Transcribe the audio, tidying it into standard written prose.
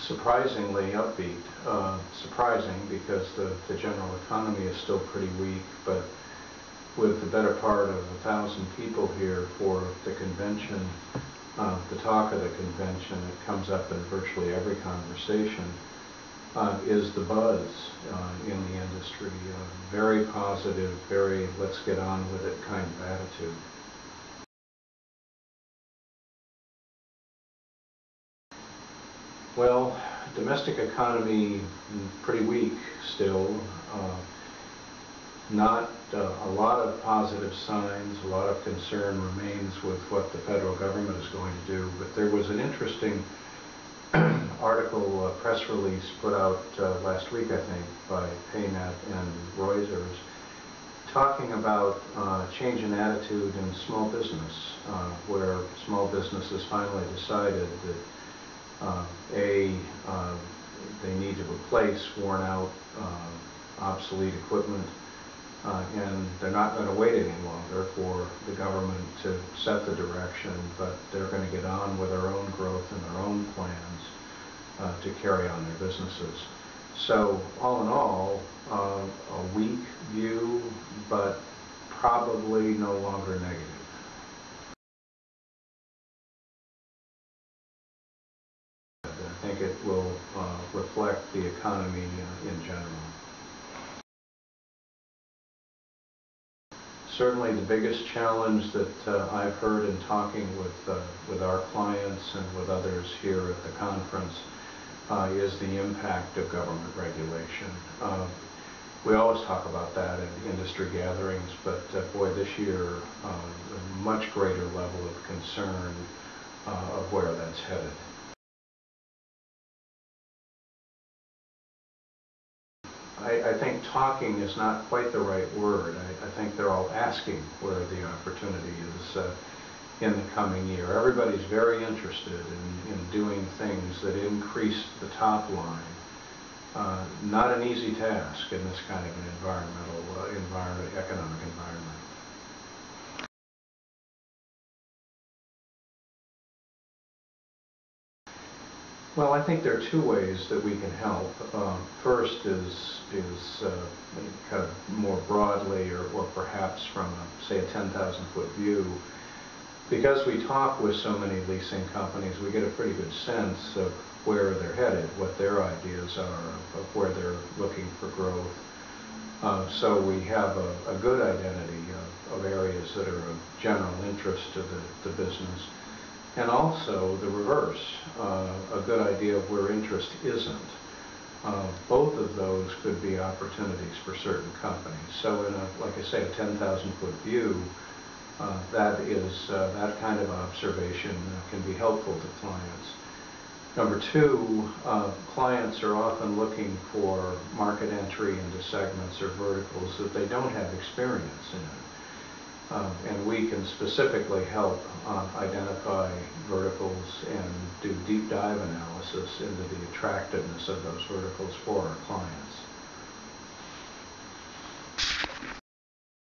surprisingly upbeat. Surprising because the general economy is still pretty weak, but with the better part of 1,000 people here for the convention, the talk of the convention, it comes up in virtually every conversation, is the buzz in the industry. Very positive, very let's get on with it kind of attitude. Well, domestic economy pretty weak still. Not a lot of positive signs, a lot of concern remains with what the federal government is going to do, but there was an interesting article, press release put out last week, I think, by PayNet and Reuters, talking about change in attitude in small business, where small businesses finally decided that they need to replace worn out, obsolete equipment, and they're not going to wait any longer for the government to set the direction, but they're going to get on with their own growth and their own plans to carry on their businesses. So all in all, a weak view, but probably no longer negative. I think it will reflect the economy in general. Certainly the biggest challenge that I've heard in talking with our clients and with others here at the conference is the impact of government regulation. We always talk about that in industry gatherings, but boy, this year a much greater level of concern of where that's headed. I think talking is not quite the right word. I think they're all asking where the opportunity is in the coming year. Everybody's very interested in doing things that increase the top line. Not an easy task in this kind of an economic environment. Well, I think there are two ways that we can help. First is kind of more broadly, or perhaps from, say, a 10,000-foot view. Because we talk with so many leasing companies, we get a pretty good sense of where they're headed, what their ideas are, of where they're looking for growth. So we have a good identity of areas that are of general interest to the business. And also the reverse, a good idea of where interest isn't. Both of those could be opportunities for certain companies. So in like I say, a 10,000-foot view, that kind of observation can be helpful to clients. Number two, clients are often looking for market entry into segments or verticals that they don't have experience in. And we can specifically help identify verticals and do deep dive analysis into the attractiveness of those verticals for our clients.